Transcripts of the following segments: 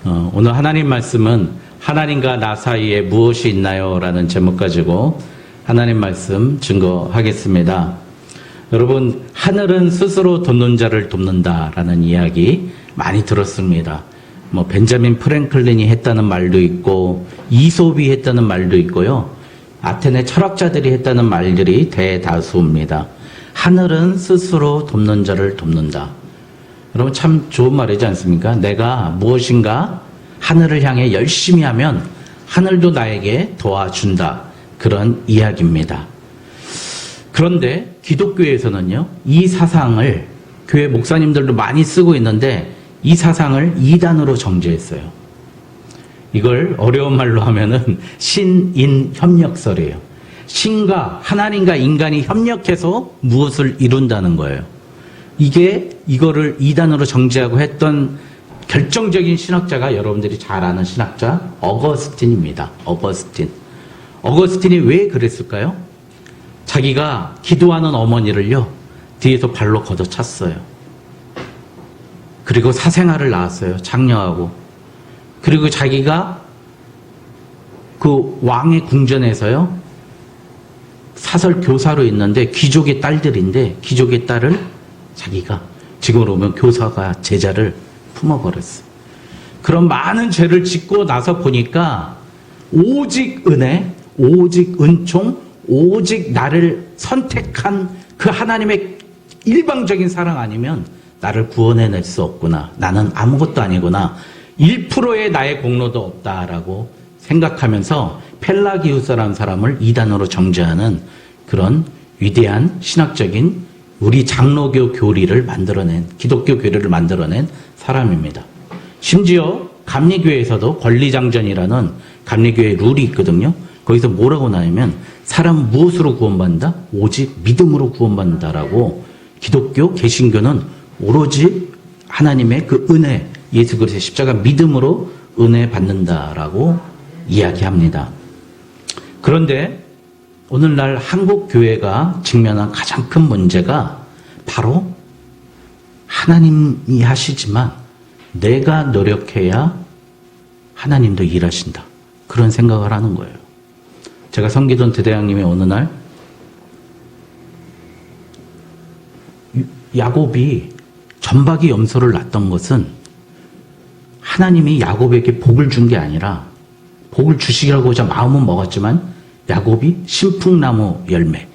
오늘 하나님 말씀은 하나님과 나 사이에 무엇이 있나요? 라는 제목 가지고 하나님 말씀 증거하겠습니다. 여러분, 하늘은 스스로 돕는 자를 돕는다 라는 이야기 많이 들었습니다. 벤자민 프랭클린이 했다는 말도 있고 이솝이 했다는 말도 있고요. 아테네 철학자들이 했다는 말들이 대다수입니다. 하늘은 스스로 돕는 자를 돕는다. 여러분, 참 좋은 말이지 않습니까? 내가 무엇인가 하늘을 향해 열심히 하면 하늘도 나에게 도와준다. 그런 이야기입니다. 그런데 기독교에서는요, 이 사상을 교회 목사님들도 많이 쓰고 있는데 이 사상을 이단으로 정죄했어요. 이걸 어려운 말로 하면은 신인협력설이에요. 신과 하나님과 인간이 협력해서 무엇을 이룬다는 거예요. 이거를 이단으로 정죄하고 했던 결정적인 신학자가 여러분들이 잘 아는 신학자 어거스틴입니다. 어거스틴이 왜 그랬을까요? 자기가 기도하는 어머니를요, 뒤에서 발로 걷어찼어요. 그리고 사생아를 낳았어요. 장녀하고. 그리고 자기가 그 왕의 궁전에서요, 사설 교사로 있는데 귀족의 딸들인데 귀족의 딸을 자기가 지금으로 보면 교사가 제자를 품어버렸어요. 그런 많은 죄를 짓고 나서 보니까 오직 은혜, 오직 은총, 오직 나를 선택한 그 하나님의 일방적인 사랑 아니면 나를 구원해낼 수 없구나. 나는 아무것도 아니구나. 1%의 나의 공로도 없다라고 생각하면서 펠라기우스라는 사람을 이단으로 정죄하는 그런 위대한 신학적인 우리 장로교 교리를 만들어낸, 기독교 교리를 만들어낸 사람입니다. 심지어 감리교회에서도 권리장전이라는 감리교회 룰이 있거든요. 거기서 뭐라고 나오냐면 사람은 무엇으로 구원받는다? 오직 믿음으로 구원받는다라고. 기독교, 개신교는 오로지 하나님의 그 은혜, 예수 그리스도의 십자가 믿음으로 은혜 받는다라고 이야기합니다. 그런데 오늘날 한국 교회가 직면한 가장 큰 문제가 바로 하나님이 하시지만 내가 노력해야 하나님도 일하신다. 그런 생각을 하는 거예요. 제가 섬기던 대대장님이 어느 날 야곱이 전박이 염소를 낳았던 것은 하나님이 야곱에게 복을 준 게 아니라 복을 주시려고자 마음은 먹었지만 야곱이 신풍나무 열매,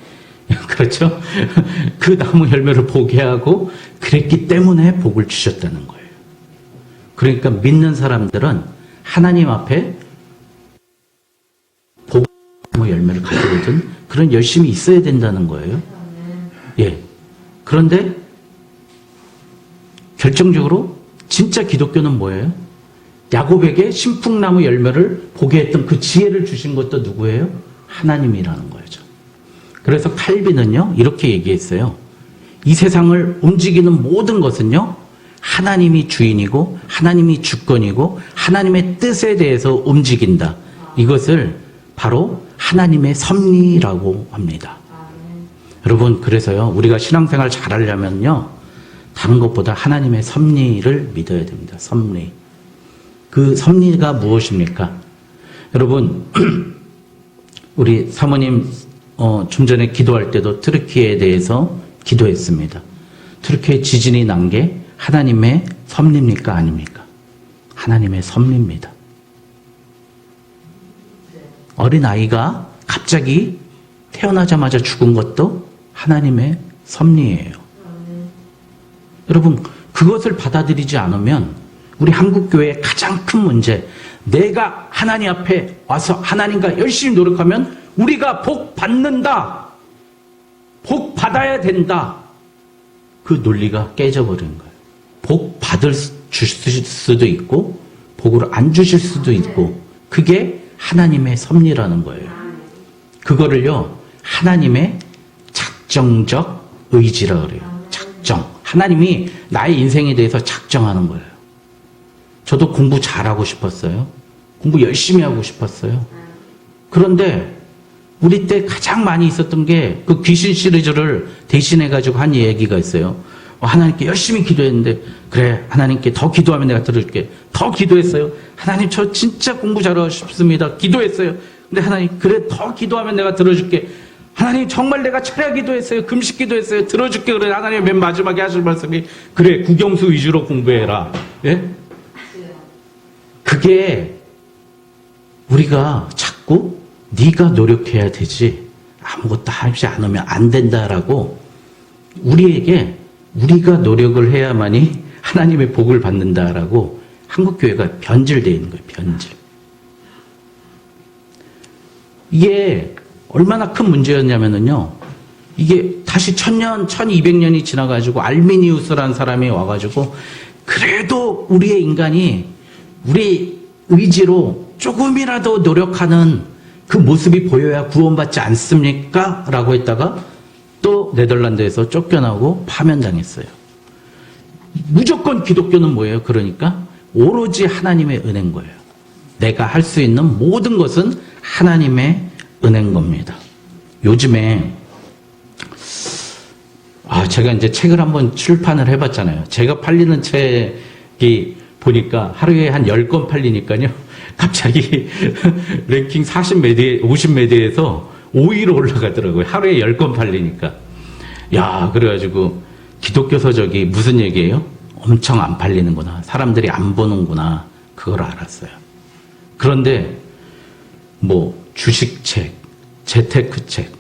그렇죠? 그 나무 열매를 보게 하고 그랬기 때문에 복을 주셨다는 거예요. 그러니까 믿는 사람들은 하나님 앞에 복나무 열매를 가지거든 그런 열심이 있어야 된다는 거예요. 예. 그런데 결정적으로 진짜 기독교는 뭐예요? 야곱에게 신풍나무 열매를 보게 했던 그 지혜를 주신 것도 누구예요? 하나님이라는 거죠. 그래서 칼빈은요, 이렇게 얘기했어요. 이 세상을 움직이는 모든 것은요, 하나님이 주인이고 하나님이 주권이고 하나님의 뜻에 대해서 움직인다. 이것을 바로 하나님의 섭리라고 합니다. 여러분, 그래서요, 우리가 신앙생활 잘하려면요, 다른 것보다 하나님의 섭리를 믿어야 됩니다. 섭리. 그 섭리가 무엇입니까? 여러분, 우리 사모님 좀 전에 기도할 때도 트르키에 대해서 기도했습니다. 트르키에 지진이 난 게 하나님의 섭리입니까? 아닙니까? 하나님의 섭리입니다. 어린아이가 갑자기 태어나자마자 죽은 것도 하나님의 섭리예요. 여러분, 그것을 받아들이지 않으면 우리 한국교회의 가장 큰 문제, 내가 하나님 앞에 와서 하나님과 열심히 노력하면 우리가 복 받는다. 복 받아야 된다. 그 논리가 깨져버린 거예요. 복 주실 수도 있고 복을 안 주실 수도 있고 그게 하나님의 섭리라는 거예요. 그거를요, 하나님의 작정적 의지라 그래요. 작정. 하나님이 나의 인생에 대해서 작정하는 거예요. 저도 공부 잘하고 싶었어요. 공부 열심히 하고 싶었어요. 그런데 우리 때 가장 많이 있었던 게 그 귀신 시리즈를 대신해가지고 한 얘기가 있어요. 하나님께 열심히 기도했는데 그래 하나님께 더 기도하면 내가 들어줄게. 더 기도했어요. 하나님 저 진짜 공부 잘하고 싶습니다. 기도했어요. 근데 하나님 그래 더 기도하면 내가 들어줄게. 하나님 정말 내가 철야 기도했어요. 금식 기도했어요. 들어줄게. 그래 하나님 맨 마지막에 하실 말씀이 그래 국영수 위주로 공부해라. 예? 그게 우리가 자꾸 네가 노력해야 되지 아무것도 하지 않으면 안 된다라고 우리에게 우리가 노력을 해야만이 하나님의 복을 받는다라고 한국교회가 변질되어 있는 거예요. 변질. 이게 얼마나 큰 문제였냐면요. 이게 다시 1000년, 1200년이 지나가지고 알미니우스라는 사람이 와가지고 그래도 우리의 인간이 우리 의지로 조금이라도 노력하는 그 모습이 보여야 구원받지 않습니까? 라고 했다가 또 네덜란드에서 쫓겨나고 파면당했어요. 무조건 기독교는 뭐예요? 그러니까 오로지 하나님의 은혜인 거예요. 내가 할 수 있는 모든 것은 하나님의 은혜인 겁니다. 요즘에 제가 이제 책을 한번 출판을 해봤잖아요. 제가 팔리는 책이 보니까 하루에 한 10권 팔리니까요. 갑자기 랭킹 40매대, 50매대에서 5위로 올라가더라고요. 하루에 10권 팔리니까. 야, 그래가지고 기독교 서적이 무슨 얘기예요? 엄청 안 팔리는구나. 사람들이 안 보는구나. 그걸 알았어요. 그런데 뭐 주식책, 재테크책,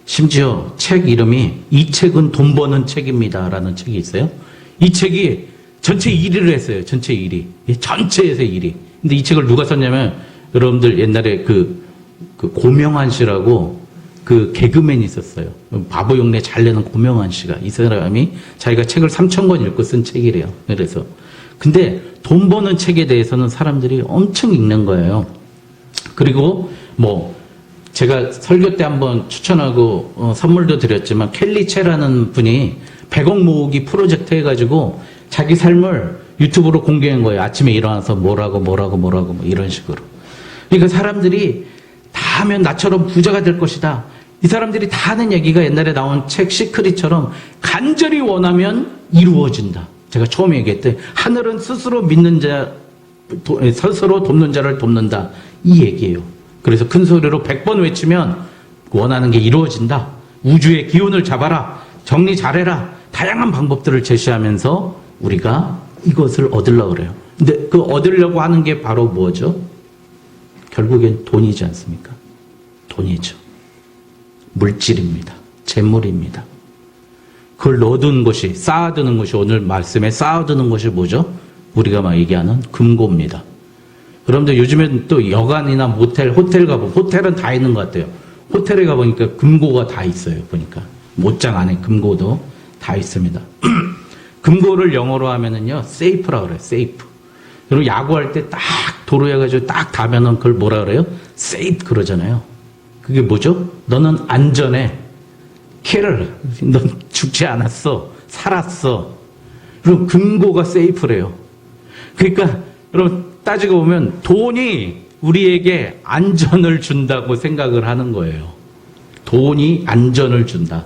심지어 책 이름이 이 책은 돈 버는 책입니다. 라는 책이 있어요. 이 책이 전체 1위를 했어요. 전체 1위. 전체에서 1위. 근데 이 책을 누가 썼냐면 여러분들 옛날에 그 고명환 씨라고 그 개그맨이 있었어요. 바보 용내 잘 내는 고명환 씨가 이 사람이 자기가 책을 3000권 읽고 쓴 책이래요. 그래서 근데 돈 버는 책에 대해서는 사람들이 엄청 읽는 거예요. 그리고 뭐 제가 설교 때 한번 추천하고 선물도 드렸지만 켈리 채라는 분이 100억 모으기 프로젝트 해가지고 자기 삶을 유튜브로 공개한 거예요. 아침에 일어나서 뭐라고 뭐 이런 식으로. 그러니까 사람들이 다 하면 나처럼 부자가 될 것이다. 이 사람들이 다 하는 얘기가 옛날에 나온 책 시크릿처럼 간절히 원하면 이루어진다. 제가 처음에 얘기했대. 하늘은 스스로 믿는 자, 스스로 돕는 자를 돕는다. 이 얘기예요. 그래서 큰 소리로 100번 외치면 원하는 게 이루어진다. 우주의 기운을 잡아라. 정리 잘해라. 다양한 방법들을 제시하면서 우리가 이것을 얻으려고 그래요. 근데 그 얻으려고 하는 게 바로 뭐죠? 결국엔 돈이지 않습니까? 돈이죠. 물질입니다. 재물입니다. 그걸 넣어두는 것이, 쌓아두는 것이 오늘 말씀에 쌓아두는 것이 뭐죠? 우리가 막 얘기하는 금고입니다. 여러분들 요즘엔 또 여관이나 모텔, 호텔 가보면 호텔은 다 있는 것 같아요. 호텔에 가보니까 금고가 다 있어요. 보니까 못장 안에 금고도 다 있습니다. 금고를 영어로 하면은요 세이프라고 그래요. 세이프. 그리고 야구할 때 딱 도로에 가지고 딱 다면은 그걸 뭐라 그래요? 세이프 그러잖아요. 그게 뭐죠? 너는 안전해. 캐럴. 넌 죽지 않았어. 살았어. 그럼 금고가 세이프래요. 그러니까 여러분 따지고 보면 돈이 우리에게 안전을 준다고 생각을 하는 거예요. 돈이 안전을 준다.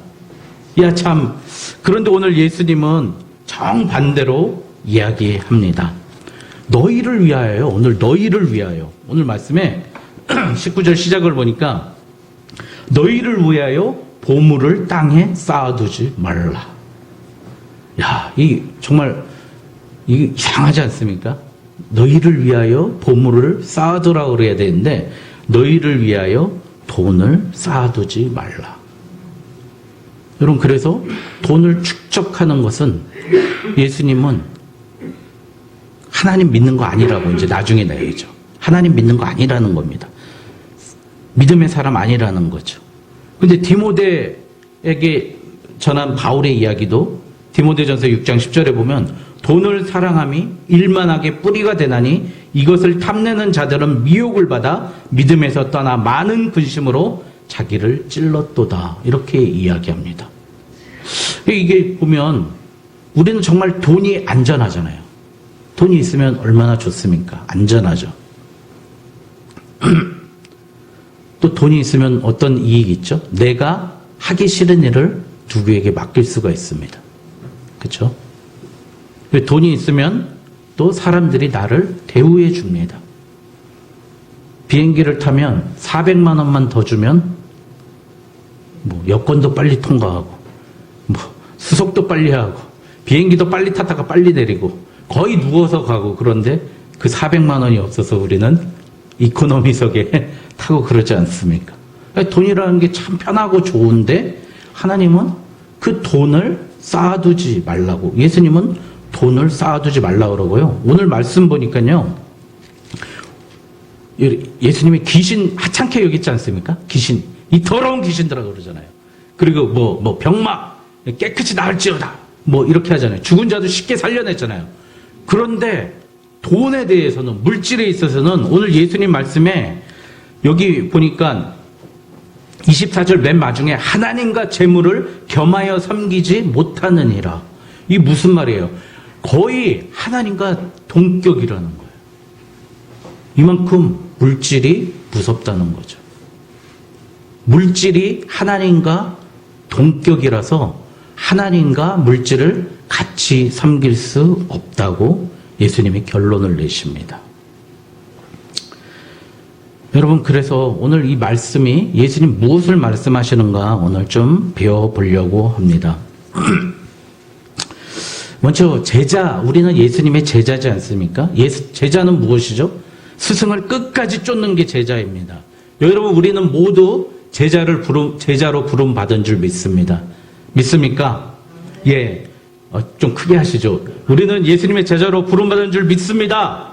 야, 참. 그런데 오늘 예수님은 정반대로 이야기합니다. 너희를 위하여요. 오늘 너희를 위하여. 오늘 말씀에 19절 시작을 보니까 너희를 위하여 보물을 땅에 쌓아두지 말라. 야, 정말 이상하지 않습니까? 너희를 위하여 보물을 쌓아두라고 그래야 되는데 너희를 위하여 돈을 쌓아두지 말라. 여러분 그래서 돈을 축적하는 것은 예수님은 하나님 믿는 거 아니라고 이제 나중에 내야죠. 하나님 믿는 거 아니라는 겁니다. 믿음의 사람 아니라는 거죠. 근데 디모데에게 전한 바울의 이야기도 디모데전서 6장 10절에 보면 돈을 사랑함이 일만하게 뿌리가 되나니 이것을 탐내는 자들은 미혹을 받아 믿음에서 떠나 많은 근심으로 자기를 찔렀도다. 이렇게 이야기합니다. 이게 보면 우리는 정말 돈이 안전하잖아요. 돈이 있으면 얼마나 좋습니까? 안전하죠. 또 돈이 있으면 어떤 이익이 있죠? 내가 하기 싫은 일을 누구에게 맡길 수가 있습니다. 그렇죠? 돈이 있으면 또 사람들이 나를 대우해 줍니다. 비행기를 타면 400만 원만 더 주면 뭐 여권도 빨리 통과하고 뭐 수속도 빨리 하고 비행기도 빨리 탔다가 빨리 내리고 거의 누워서 가고. 그런데 그 400만 원이 없어서 우리는 이코노미석에 타고 그러지 않습니까? 돈이라는 게 참 편하고 좋은데 하나님은 그 돈을 쌓아두지 말라고, 예수님은 돈을 쌓아두지 말라고 그러고요. 오늘 말씀 보니까요, 예수님이 귀신 하찮게 여기지 않습니까? 귀신, 이 더러운 귀신들하고 그러잖아요. 그리고 뭐 병마 깨끗이 나을지어다 뭐 이렇게 하잖아요. 죽은 자도 쉽게 살려냈잖아요. 그런데 돈에 대해서는, 물질에 있어서는 오늘 예수님 말씀에 여기 보니까 24절 맨 마중에 하나님과 재물을 겸하여 섬기지 못하느니라. 이게 무슨 말이에요? 거의 하나님과 동격이라는 거예요. 이만큼 물질이 무섭다는 거죠. 물질이 하나님과 동격이라서 하나님과 물질을 같이 섬길 수 없다고 예수님이 결론을 내십니다. 여러분, 그래서 오늘 이 말씀이 예수님 무엇을 말씀하시는가 오늘 좀 배워보려고 합니다. 먼저 제자, 우리는 예수님의 제자지 않습니까? 제자는 무엇이죠? 스승을 끝까지 쫓는 게 제자입니다. 여러분, 우리는 모두 제자로 부름 받은 줄 믿습니다. 믿습니까? 예. 좀 크게 하시죠. 우리는 예수님의 제자로 부름 받은 줄 믿습니다.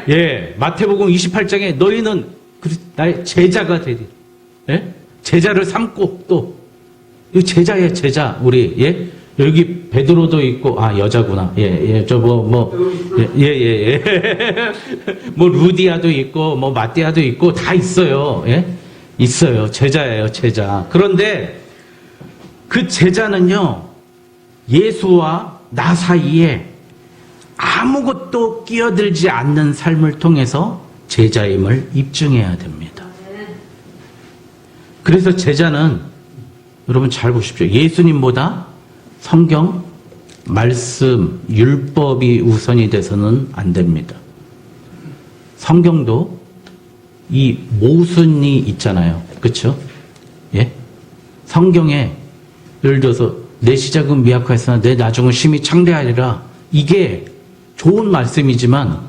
예. 마태복음 28장에 너희는 나의 제자가 되리. 예? 제자를 삼고 또 이 제자예요, 제자. 우리 예? 여기 베드로도 있고, 여자구나. 예. 뭐 루디아도 있고 뭐 마띠아도 있고 다 있어요. 예? 있어요. 제자예요, 제자. 그런데 그 제자는요, 예수와 나 사이에 아무것도 끼어들지 않는 삶을 통해서 제자임을 입증해야 됩니다. 그래서 제자는, 여러분 잘 보십시오. 예수님보다 성경, 말씀, 율법이 우선이 돼서는 안 됩니다. 성경도 이 모순이 있잖아요. 그렇죠? 예? 성경에 예를 들어서 내 시작은 미약하였으나 내 나중은 심히 창대하리라. 이게 좋은 말씀이지만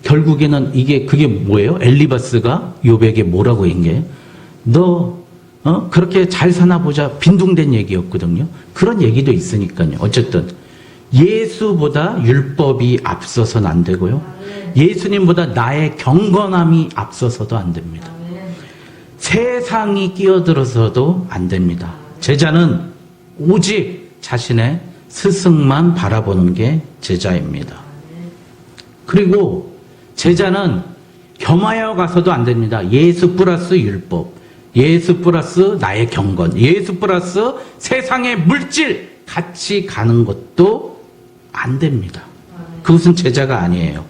결국에는 그게 뭐예요? 엘리바스가 욥에게 뭐라고 한 게? 너 그렇게 잘 사나 보자, 빈둥댄 얘기였거든요. 그런 얘기도 있으니까요. 어쨌든 예수보다 율법이 앞서서는 안 되고요. 예수님보다 나의 경건함이 앞서서도 안 됩니다. 세상이 끼어들어서도 안 됩니다. 제자는 오직 자신의 스승만 바라보는 게 제자입니다. 그리고 제자는 겸하여 가서도 안 됩니다. 예수 플러스 율법, 예수 플러스 나의 경건, 예수 플러스 세상의 물질 같이 가는 것도 안 됩니다. 그것은 제자가 아니에요.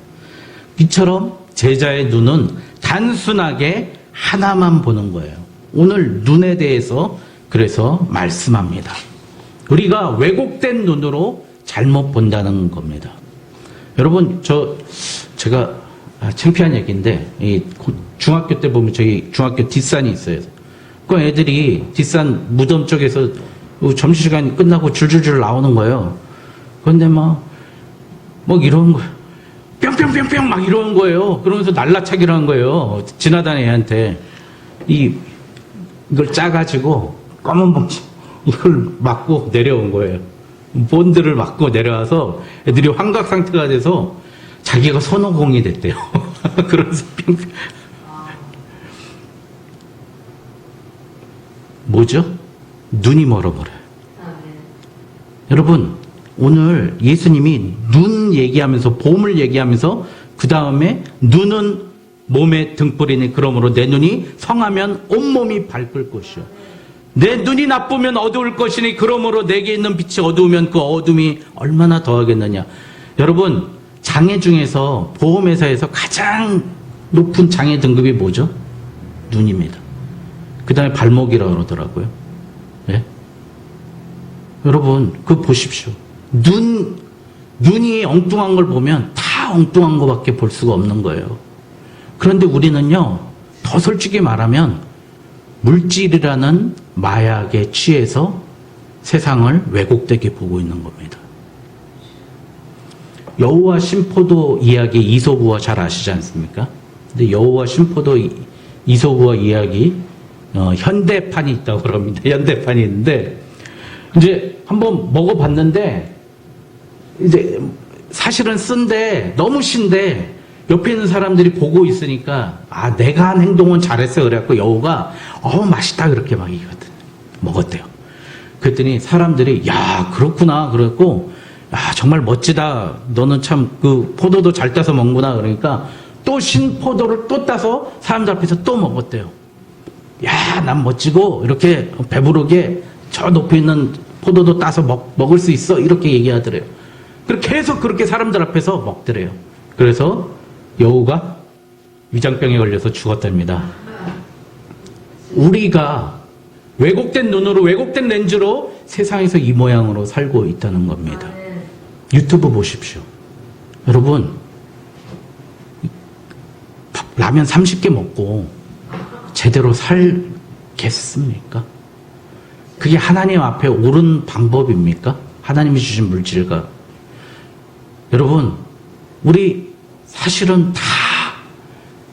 이처럼 제자의 눈은 단순하게 하나만 보는 거예요. 오늘 눈에 대해서 그래서 말씀합니다. 우리가 왜곡된 눈으로 잘못 본다는 겁니다. 여러분, 제가 창피한 얘기인데, 중학교 때 보면 저희 중학교 뒷산이 있어요. 그 애들이 뒷산 무덤 쪽에서 점심시간이 끝나고 줄줄줄 나오는 거예요. 그런데 막 이런 거예요. 뿅뿅뿅뿅 막 이러는 거예요. 그러면서 날라차기를 한 거예요. 지나다니는 애한테. 이걸 짜가지고 검은 봉지 이걸 맞고 내려온 거예요. 본드를 맞고 내려와서 애들이 환각 상태가 돼서 자기가 손오공이 됐대요. 그래서 뭐죠? 눈이 멀어버려요. 여러분, 오늘 예수님이 눈 얘기하면서, 봄을 얘기하면서 그 다음에 눈은 몸의 등불이니 그러므로 내 눈이 성하면 온몸이 밝을 것이요. 내 눈이 나쁘면 어두울 것이니 그러므로 내게 있는 빛이 어두우면 그 어둠이 얼마나 더하겠느냐. 여러분, 장애 중에서 보험회사에서 가장 높은 장애 등급이 뭐죠? 눈입니다. 그 다음에 발목이라고 그러더라고요. 예? 여러분, 그거 보십시오. 눈이 엉뚱한 걸 보면 다 엉뚱한 것밖에 볼 수가 없는 거예요. 그런데 우리는요, 더 솔직히 말하면 물질이라는 마약에 취해서 세상을 왜곡되게 보고 있는 겁니다. 여우와 신포도 이야기 이솝우화 잘 아시지 않습니까? 근데 여우와 신포도 이솝우화 이야기 현대판이 있다고 그럽니다. 현대판이 있는데 이제 한번 먹어봤는데 이제 사실은 쓴데 너무 신데 옆에 있는 사람들이 보고 있으니까 아 내가 한 행동은 잘했어 그래갖고 여우가 맛있다 그렇게 막 얘기거든. 먹었대요. 그랬더니 사람들이 야 그렇구나 그랬고 야 정말 멋지다. 너는 참 그 포도도 잘 따서 먹구나. 그러니까 또 신포도를 또 따서 사람들 앞에서 또 먹었대요. 야 난 멋지고 이렇게 배부르게 저 높이 있는 포도도 따서 먹을 수 있어 이렇게 얘기하더래요. 계속 그렇게 사람들 앞에서 먹더래요. 그래서 여우가 위장병에 걸려서 죽었답니다. 우리가 왜곡된 눈으로 왜곡된 렌즈로 세상에서 이 모양으로 살고 있다는 겁니다. 유튜브 보십시오. 여러분 라면 30개 먹고 제대로 살겠습니까? 그게 하나님 앞에 옳은 방법입니까? 하나님이 주신 물질과 여러분 우리 사실은 다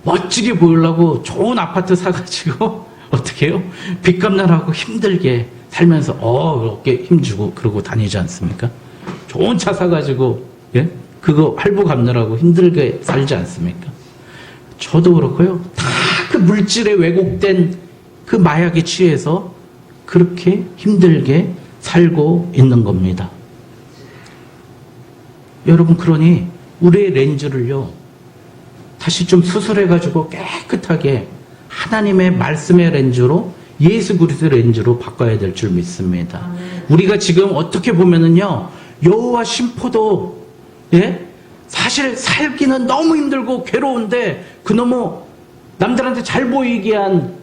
멋지게 보이려고 좋은 아파트 사가지고 어떻게 해요? 빚값 내라고 힘들게 살면서 어깨 힘주고 그러고 다니지 않습니까? 좋은 차 사가지고 예? 그거 할부 갚느라고 힘들게 살지 않습니까? 저도 그렇고요. 다 그 물질에 왜곡된 그 마약에 취해서 그렇게 힘들게 살고 있는 겁니다. 여러분 그러니 우리의 렌즈를요 다시 좀 수술해가지고 깨끗하게 하나님의 말씀의 렌즈로 예수 그리스도의 렌즈로 바꿔야 될 줄 믿습니다. 우리가 지금 어떻게 보면은요 여우와 신포도 예? 사실 살기는 너무 힘들고 괴로운데 그놈의 남들한테 잘 보이게 한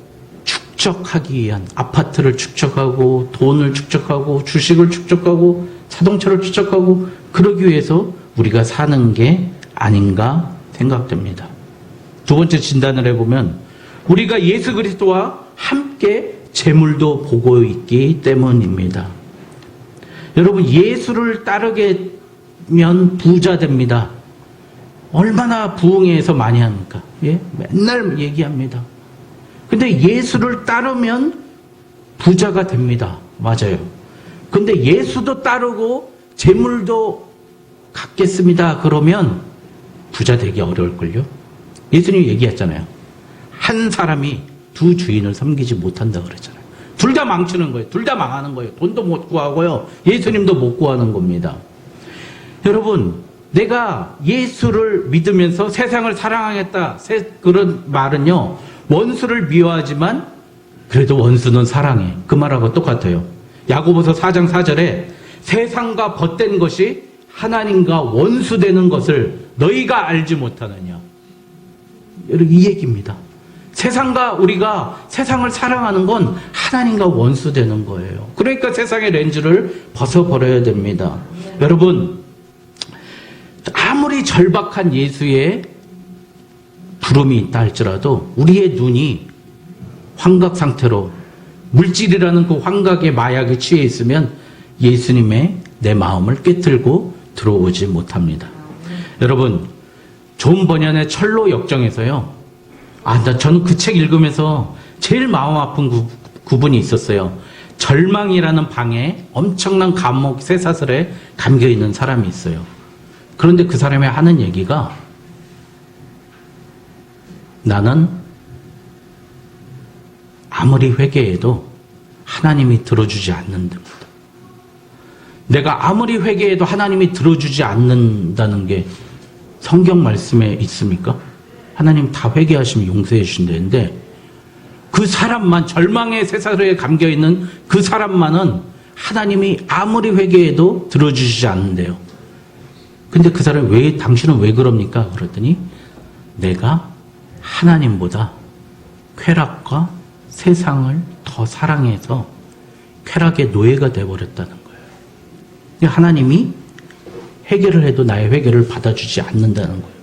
축적하기 위한 아파트를 축적하고 돈을 축적하고 주식을 축적하고 자동차를 축적하고 그러기 위해서 우리가 사는 게 아닌가 생각됩니다. 두 번째 진단을 해보면 우리가 예수 그리스도와 함께 재물도 보고 있기 때문입니다. 여러분 예수를 따르게면 부자 됩니다. 얼마나 부흥회에서 많이 합니까? 예? 맨날 얘기합니다. 근데 예수를 따르면 부자가 됩니다. 맞아요. 근데 예수도 따르고 재물도 갖겠습니다. 그러면 부자 되기 어려울걸요? 예수님이 얘기했잖아요. 한 사람이 두 주인을 섬기지 못한다고 그랬잖아요. 둘 다 망치는 거예요. 둘 다 망하는 거예요. 돈도 못 구하고요. 예수님도 못 구하는 겁니다. 여러분, 내가 예수를 믿으면서 세상을 사랑하겠다. 그런 말은요. 원수를 미워하지만 그래도 원수는 사랑해. 그 말하고 똑같아요. 야고보서 4장 4절에 세상과 벗된 것이 하나님과 원수되는 것을 너희가 알지 못하느냐. 여러분 이 얘기입니다. 우리가 세상을 사랑하는 건 하나님과 원수되는 거예요. 그러니까 세상의 렌즈를 벗어버려야 됩니다. 여러분 아무리 절박한 예수의 부름이 있다 할지라도 우리의 눈이 환각 상태로 물질이라는 그 환각의 마약에 취해 있으면 예수님의 내 마음을 꿰뚫고 들어오지 못합니다. 여러분 존 버년의 철로 역정에서요. 저는 그 책 읽으면서 제일 마음 아픈 구분이 있었어요. 절망이라는 방에 엄청난 감옥 쇠사슬에 감겨있는 사람이 있어요. 그런데 그 사람이 하는 얘기가 나는 아무리 회개해도 하나님이 들어주지 않는답니다. 내가 아무리 회개해도 하나님이 들어주지 않는다는 게 성경 말씀에 있습니까? 하나님 다 회개하시면 용서해 주신다는데 그 사람만 절망의 쇠사슬에 감겨있는 그 사람만은 하나님이 아무리 회개해도 들어주시지 않는데요. 근데 그 사람이 당신은 왜 그럽니까? 그랬더니 내가 하나님보다 쾌락과 세상을 더 사랑해서 쾌락의 노예가 되어버렸다는 거예요. 하나님이 회개를 해도 나의 회개를 받아주지 않는다는 거예요.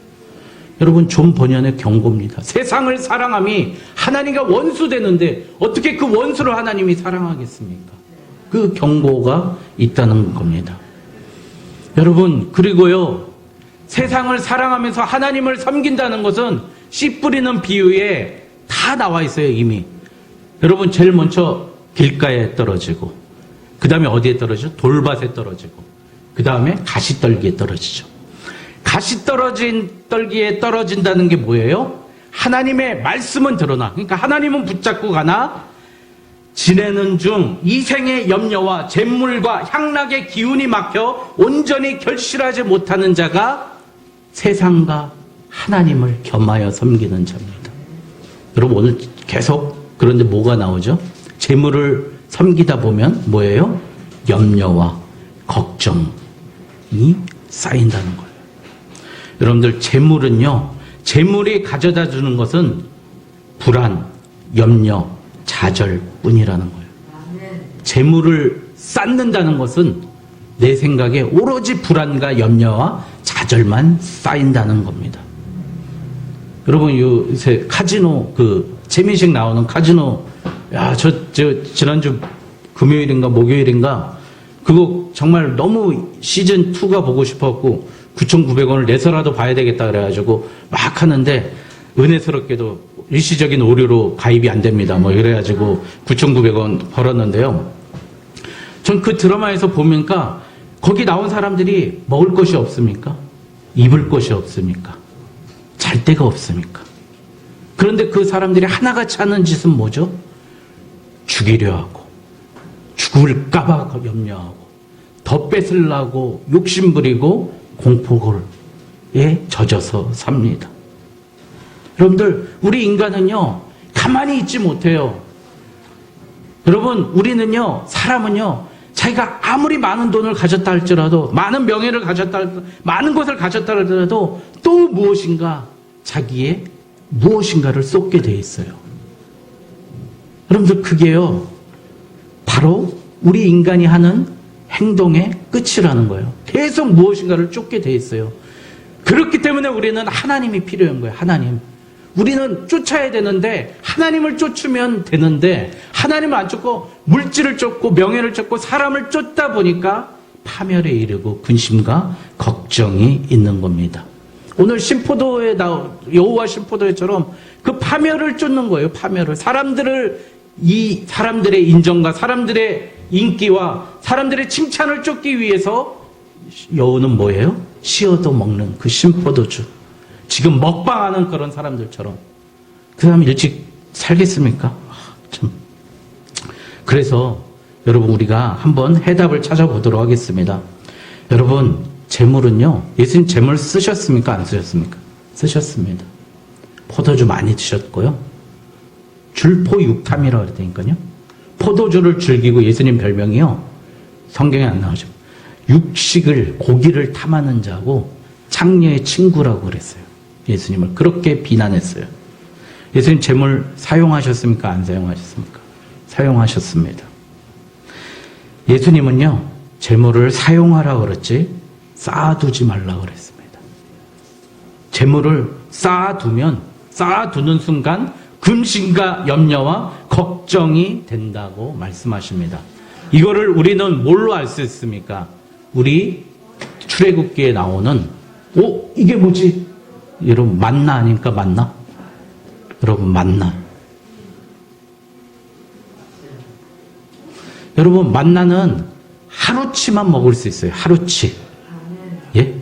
여러분, 존 버년의 경고입니다. 세상을 사랑함이 하나님과 원수되는데 어떻게 그 원수를 하나님이 사랑하겠습니까? 그 경고가 있다는 겁니다. 여러분, 그리고요, 세상을 사랑하면서 하나님을 섬긴다는 것은 씨 뿌리는 비유에 다 나와 있어요, 이미. 여러분, 제일 먼저 길가에 떨어지고, 그 다음에 어디에 떨어지죠? 돌밭에 떨어지고, 그 다음에 가시떨기에 떨어지죠. 가시떨기에 떨어진다는 게 뭐예요? 하나님의 말씀은 드러나. 그러니까 하나님은 붙잡고 가나, 지내는 중 이생의 염려와 잿물과 향락의 기운이 막혀 온전히 결실하지 못하는 자가 세상과 하나님을 겸하여 섬기는 자입니다. 여러분, 오늘 계속 그런데 뭐가 나오죠? 재물을 섬기다 보면 뭐예요? 염려와 걱정이 쌓인다는 거예요. 여러분들, 재물은요, 재물이 가져다 주는 것은 불안, 염려, 좌절뿐이라는 거예요. 재물을 쌓는다는 것은 내 생각에 오로지 불안과 염려와 좌절만 쌓인다는 겁니다. 여러분, 요새 카지노, 최민식 나오는 카지노, 야, 지난주 금요일인가 목요일인가, 그거 정말 너무 시즌2가 보고 싶었고, 9,900원을 내서라도 봐야 되겠다 그래가지고 막 하는데, 은혜스럽게도 일시적인 오류로 가입이 안 됩니다. 뭐 이래가지고 9,900원 벌었는데요. 전 그 드라마에서 보니까 거기 나온 사람들이 먹을 것이 없습니까? 입을 것이 없습니까? 잘 데가 없습니까? 그런데 그 사람들이 하나같이 하는 짓은 뭐죠? 죽이려 하고, 죽을까봐 염려하고, 더 뺏으려고 욕심부리고 공포에 젖어서 삽니다. 여러분들, 우리 인간은요, 가만히 있지 못해요. 여러분, 우리는요, 사람은요, 자기가 아무리 많은 돈을 가졌다 할지라도, 많은 명예를 가졌다 할지라도, 많은 것을 가졌다 할지라도 또 무엇인가, 자기의 무엇인가를 쏟게 돼 있어요. 여러분들, 그게요, 바로 우리 인간이 하는 행동의 끝이라는 거예요. 계속 무엇인가를 쫓게 돼 있어요. 그렇기 때문에 우리는 하나님이 필요한 거예요. 하나님. 우리는 쫓아야 되는데, 하나님을 쫓으면 되는데, 하나님을 안 쫓고 물질을 쫓고 명예를 쫓고 사람을 쫓다 보니까 파멸에 이르고 근심과 걱정이 있는 겁니다. 오늘 신포도에 여호와 신포도회처럼 그 파멸을 쫓는 거예요. 파멸을. 이 사람들의 인정과 사람들의 인기와 사람들의 칭찬을 쫓기 위해서 여호는 뭐예요? 씌어도 먹는 그 신포도주. 지금 먹방하는 그런 사람들처럼. 그 사람 일찍 살겠습니까? 참. 그래서 여러분, 우리가 한번 해답을 찾아보도록 하겠습니다. 여러분, 재물은요, 예수님 재물 쓰셨습니까? 안 쓰셨습니까? 쓰셨습니다. 포도주 많이 드셨고요. 줄포육탐이라고 그랬다니까요. 포도주를 즐기고, 예수님 별명이요, 성경에 안 나오죠. 육식을, 고기를 탐하는 자고 창녀의 친구라고 그랬어요. 예수님을 그렇게 비난했어요. 예수님 재물 사용하셨습니까? 안 사용하셨습니까? 사용하셨습니다. 예수님은요, 재물을 사용하라고 그랬지 쌓아두지 말라고 그랬습니다. 재물을 쌓아두는 순간 근심과 염려와 걱정이 된다고 말씀하십니다. 이거를 우리는 뭘로 알 수 있습니까? 우리 출애굽기에 나오는, 이게 뭐지? 여러분, 만나 아닙니까? 만나? 여러분, 만나. 여러분, 만나는 하루치만 먹을 수 있어요. 하루치. 예?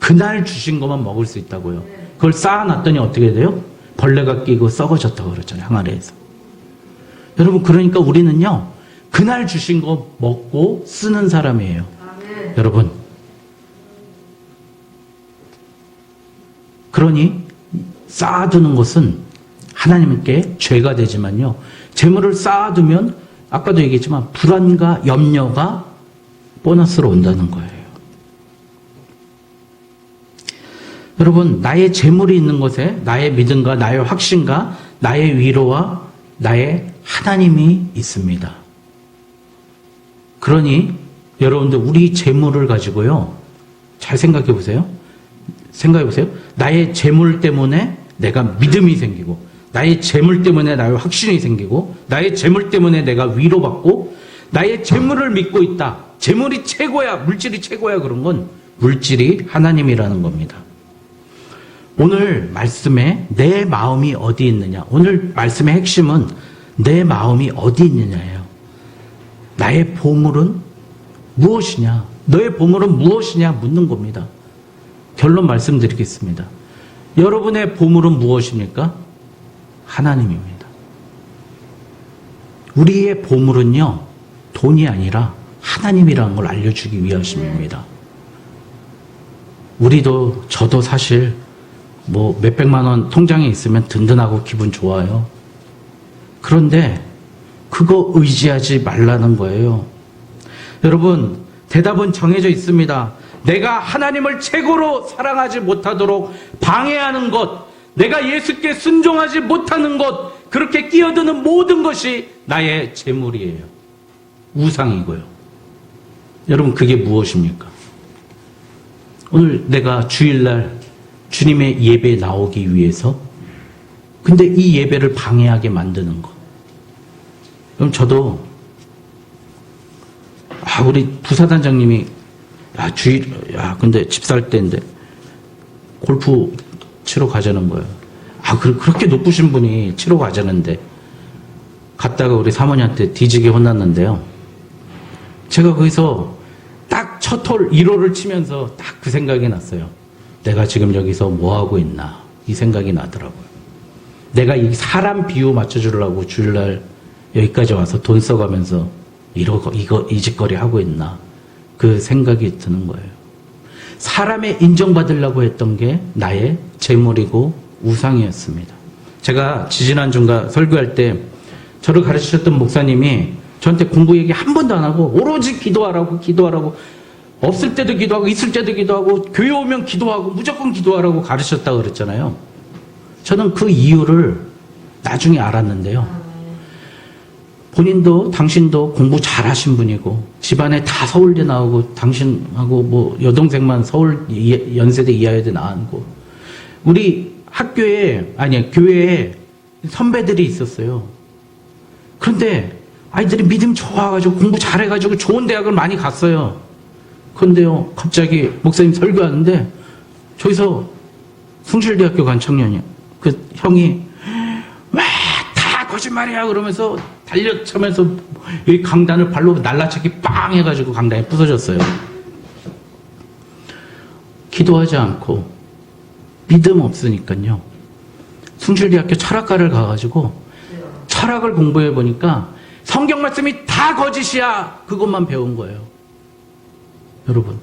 그날 주신 것만 먹을 수 있다고요. 그걸 쌓아놨더니 어떻게 돼요? 벌레가 끼고 썩어졌다고 그랬잖아요. 항아리에서. 여러분, 그러니까 우리는요, 그날 주신 거 먹고 쓰는 사람이에요. 여러분, 그러니 쌓아두는 것은 하나님께 죄가 되지만요, 재물을 쌓아두면 아까도 얘기했지만 불안과 염려가 보너스로 온다는 거예요. 여러분, 나의 재물이 있는 곳에 나의 믿음과 나의 확신과 나의 위로와 나의 하나님이 있습니다. 그러니 여러분들, 우리 재물을 가지고요, 잘 생각해 보세요. 생각해 보세요. 나의 재물 때문에 내가 믿음이 생기고, 나의 재물 때문에 나의 확신이 생기고, 나의 재물 때문에 내가 위로받고, 나의 재물을 믿고 있다. 재물이 최고야, 물질이 최고야. 그런 건 물질이 하나님이라는 겁니다. 오늘 말씀에 내 마음이 어디 있느냐. 오늘 말씀의 핵심은 내 마음이 어디 있느냐예요. 나의 보물은 무엇이냐? 너의 보물은 무엇이냐? 묻는 겁니다. 결론 말씀드리겠습니다. 여러분의 보물은 무엇입니까? 하나님입니다. 우리의 보물은요, 돈이 아니라 하나님이라는 걸 알려주기 위하심입니다. 우리도, 저도 사실 뭐 몇백만 원 통장에 있으면 든든하고 기분 좋아요. 그런데 그거 의지하지 말라는 거예요. 여러분, 대답은 정해져 있습니다. 내가 하나님을 최고로 사랑하지 못하도록 방해하는 것, 내가 예수께 순종하지 못하는 것, 그렇게 끼어드는 모든 것이 나의 재물이에요. 우상이고요. 여러분, 그게 무엇입니까? 오늘 내가 주일날 주님의 예배에 나오기 위해서, 근데 이 예배를 방해하게 만드는 것. 그럼 저도, 우리 부사단장님이, 근데 집 살 때인데, 골프 치러 가자는 거예요. 그렇게 높으신 분이 치러 가자는데, 갔다가 우리 사모님한테 뒤지게 혼났는데요. 제가 거기서 딱 첫 홀 1호를 치면서 딱 그 생각이 났어요. 내가 지금 여기서 뭐 하고 있나, 이 생각이 나더라고요. 내가 이 사람 비유 맞춰주려고 주일날 여기까지 와서 돈 써가면서 이 짓거리 하고 있나, 그 생각이 드는 거예요. 사람의 인정받으려고 했던 게 나의 재물이고 우상이었습니다. 제가 지지난주인가 설교할 때 저를 가르치셨던 목사님이 저한테 공부 얘기 한 번도 안 하고 오로지 기도하라고 없을 때도 기도하고 있을 때도 기도하고 교회 오면 기도하고 무조건 기도하라고 가르쳤다고 그랬잖아요. 저는 그 이유를 나중에 알았는데요. 본인도, 당신도 공부 잘하신 분이고 집안에 다 서울대 나오고 당신하고 뭐 여동생만 서울 연세대 이하여대 나왔고, 우리 교회에 선배들이 있었어요. 그런데 아이들이 믿음 좋아가지고 공부 잘해가지고 좋은 대학을 많이 갔어요. 그런데요, 갑자기 목사님 설교하는데 저기서 숭실대학교 간 청년이요. 그 형이 왜 다 거짓말이야 그러면서 달려차면서 이 강단을 발로 날라차기 빵 해가지고 강단이 부서졌어요. 기도하지 않고 믿음 없으니까요. 숭실대학교 철학과를 가가지고 철학을 공부해 보니까 성경 말씀이 다 거짓이야, 그것만 배운 거예요. 여러분,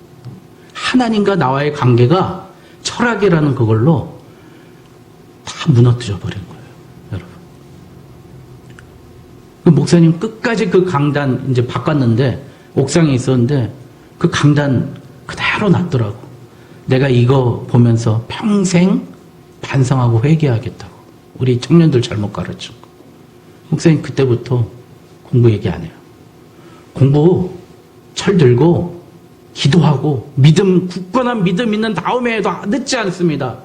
하나님과 나와의 관계가 철학이라는 그걸로 다 무너뜨려 버린 거예요. 여러분, 그 목사님 끝까지 그 강단 이제 바꿨는데, 옥상에 있었는데 그 강단 그대로 놨더라고. 내가 이거 보면서 평생 반성하고 회개하겠다고. 우리 청년들 잘못 가르친 거. 목사님 그때부터 공부 얘기 안 해요. 공부 철 들고 기도하고 굳건한 믿음 있는 다음에 해도 늦지 않습니다.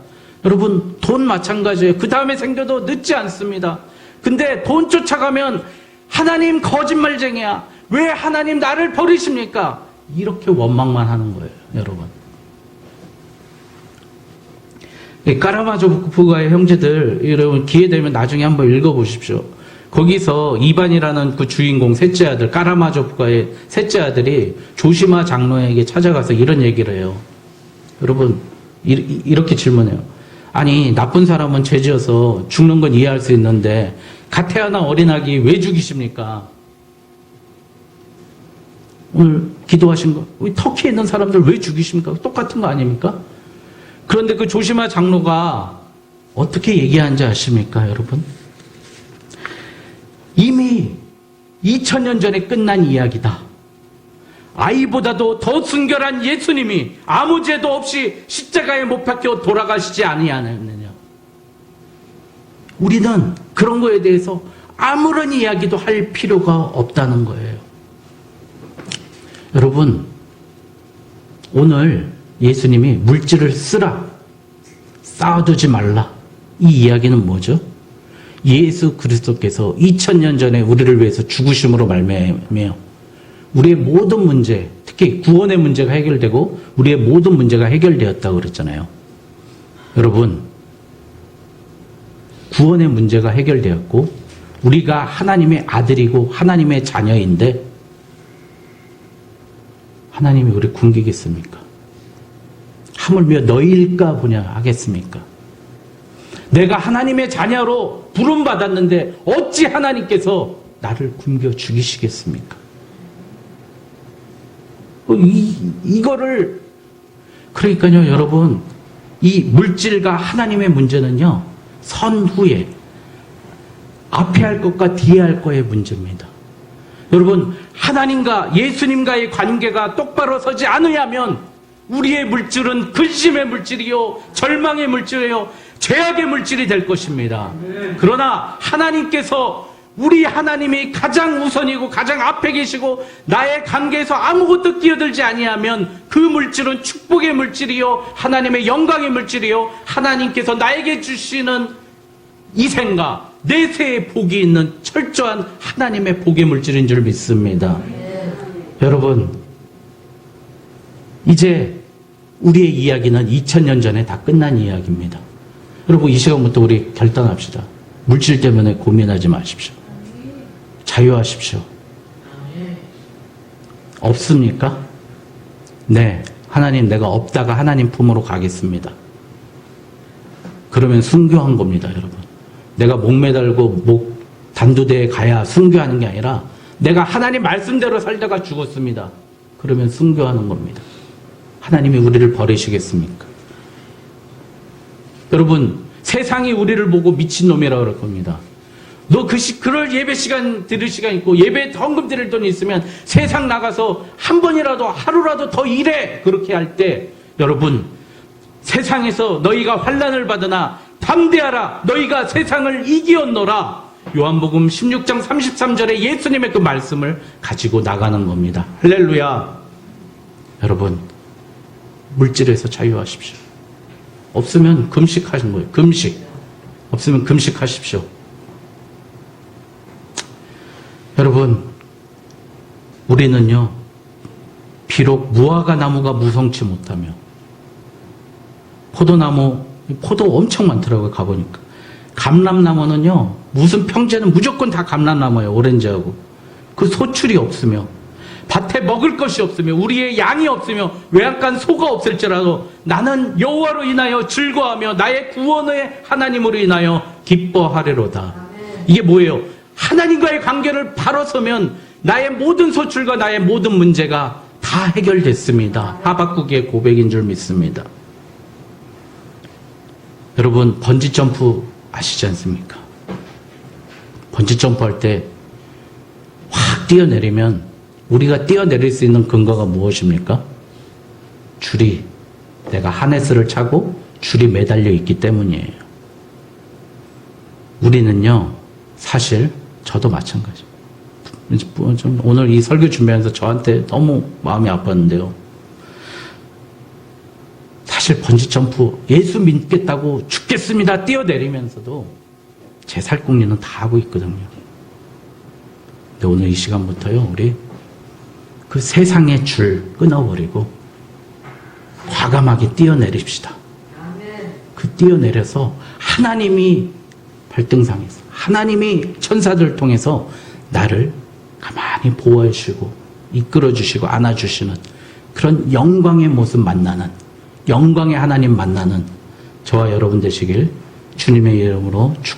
여러분, 돈 마찬가지예요. 그 다음에 생겨도 늦지 않습니다. 근데 돈 쫓아가면 하나님 거짓말쟁이야, 왜 하나님 나를 버리십니까? 이렇게 원망만 하는 거예요. 여러분, 까라마조프가의 형제들, 여러분 기회 되면 나중에 한번 읽어보십시오. 거기서 이반이라는 그 주인공 셋째 아들, 까라마조프가의 셋째 아들이 조시마 장로에게 찾아가서 이런 얘기를 해요. 여러분, 이렇게 질문해요. 아니, 나쁜 사람은 죄지어서 죽는 건 이해할 수 있는데 갓 태어난 어린아기 왜 죽이십니까? 오늘 기도하신 거, 우리 터키에 있는 사람들 왜 죽이십니까? 똑같은 거 아닙니까? 그런데 그 조시마 장로가 어떻게 얘기하는지 아십니까, 여러분? 이미 2000년 전에 끝난 이야기다. 아이보다도 더 순결한 예수님이 아무 죄도 없이 십자가에 못 박혀 돌아가시지 아니하느냐. 우리는 그런 거에 대해서 아무런 이야기도 할 필요가 없다는 거예요. 여러분, 오늘 예수님이 물질을 쓰라, 쌓아두지 말라. 이 이야기는 뭐죠? 예수 그리스도께서 2000년 전에 우리를 위해서 죽으심으로 말미암아 우리의 모든 문제, 특히 구원의 문제가 해결되고 우리의 모든 문제가 해결되었다고 그랬잖아요. 여러분, 구원의 문제가 해결되었고 우리가 하나님의 아들이고 하나님의 자녀인데 하나님이 우리 굶기겠습니까? 하물며 너희일까 보냐 하겠습니까? 내가 하나님의 자녀로 부름받았는데 어찌 하나님께서 나를 굶겨 죽이시겠습니까? 이거를 그러니까요, 여러분, 이 물질과 하나님의 문제는요, 선후에 앞에 할 것과 뒤에 할 거의 문제입니다. 여러분, 하나님과 예수님과의 관계가 똑바로 서지 않으려면 우리의 물질은 근심의 물질이요, 절망의 물질이요, 죄악의 물질이 될 것입니다. 그러나 하나님께서 우리 하나님이 가장 우선이고 가장 앞에 계시고 나의 관계에서 아무것도 끼어들지 아니하면 그 물질은 축복의 물질이요, 하나님의 영광의 물질이요, 하나님께서 나에게 주시는 이생과 내세의 복이 있는 철저한 하나님의 복의 물질인 줄 믿습니다. 여러분, 이제 우리의 이야기는 2000년 전에 다 끝난 이야기입니다. 여러분, 이 시간부터 우리 결단합시다. 물질 때문에 고민하지 마십시오. 자유하십시오. 없습니까? 네, 하나님, 내가 없다가 하나님 품으로 가겠습니다. 그러면 순교한 겁니다, 여러분. 내가 목 매달고 단두대에 가야 순교하는 게 아니라 내가 하나님 말씀대로 살다가 죽었습니다. 그러면 순교하는 겁니다. 하나님이 우리를 버리시겠습니까? 여러분, 세상이 우리를 보고 미친놈이라고 그럴 겁니다. 너 그럴 예배 시간 들을 시간 있고 예배 헌금 드릴 돈이 있으면 세상 나가서 한 번이라도 하루라도 더 일해. 그렇게 할 때 여러분, 세상에서 너희가 환난을 받으나 담대하라, 너희가 세상을 이기었노라. 요한복음 16장 33절에 예수님의 그 말씀을 가지고 나가는 겁니다. 할렐루야. 여러분, 물질에서 자유하십시오. 없으면 금식하신 거예요. 금식. 없으면 금식하십시오. 여러분, 우리는요, 비록 무화과 나무가 무성치 못하며 포도 엄청 많더라고요, 가보니까. 감람나무는요, 무슨 평지에는 무조건 다 감람나무예요, 오렌지하고. 그 소출이 없으며, 밭에 먹을 것이 없으며, 우리의 양이 없으며, 외양간 소가 없을지라도 나는 여호와로 인하여 즐거워하며 나의 구원의 하나님으로 인하여 기뻐하리로다. 이게 뭐예요? 하나님과의 관계를 바로 서면 나의 모든 소출과 나의 모든 문제가 다 해결됐습니다. 하박국의 고백인 줄 믿습니다. 여러분, 번지점프 아시지 않습니까? 번지점프 할 때 확 뛰어내리면 우리가 뛰어내릴 수 있는 근거가 무엇입니까? 줄이, 내가 하네스를 차고 줄이 매달려 있기 때문이에요. 우리는요, 사실 저도 마찬가지. 오늘 이 설교 준비하면서 저한테 너무 마음이 아팠는데요. 사실 번지점프 예수 믿겠다고 죽겠습니다 뛰어내리면서도 제 살궁리는 다 하고 있거든요. 근데 오늘 이 시간부터요, 우리 그 세상의 줄 끊어버리고 과감하게 뛰어내립시다. 그 뛰어내려서 하나님이 발등상에서, 하나님이 천사들을 통해서 나를 가만히 보호해 주시고 이끌어 주시고 안아 주시는 그런 영광의 모습 만나는, 영광의 하나님 만나는 저와 여러분 되시길 주님의 이름으로 축복합니다.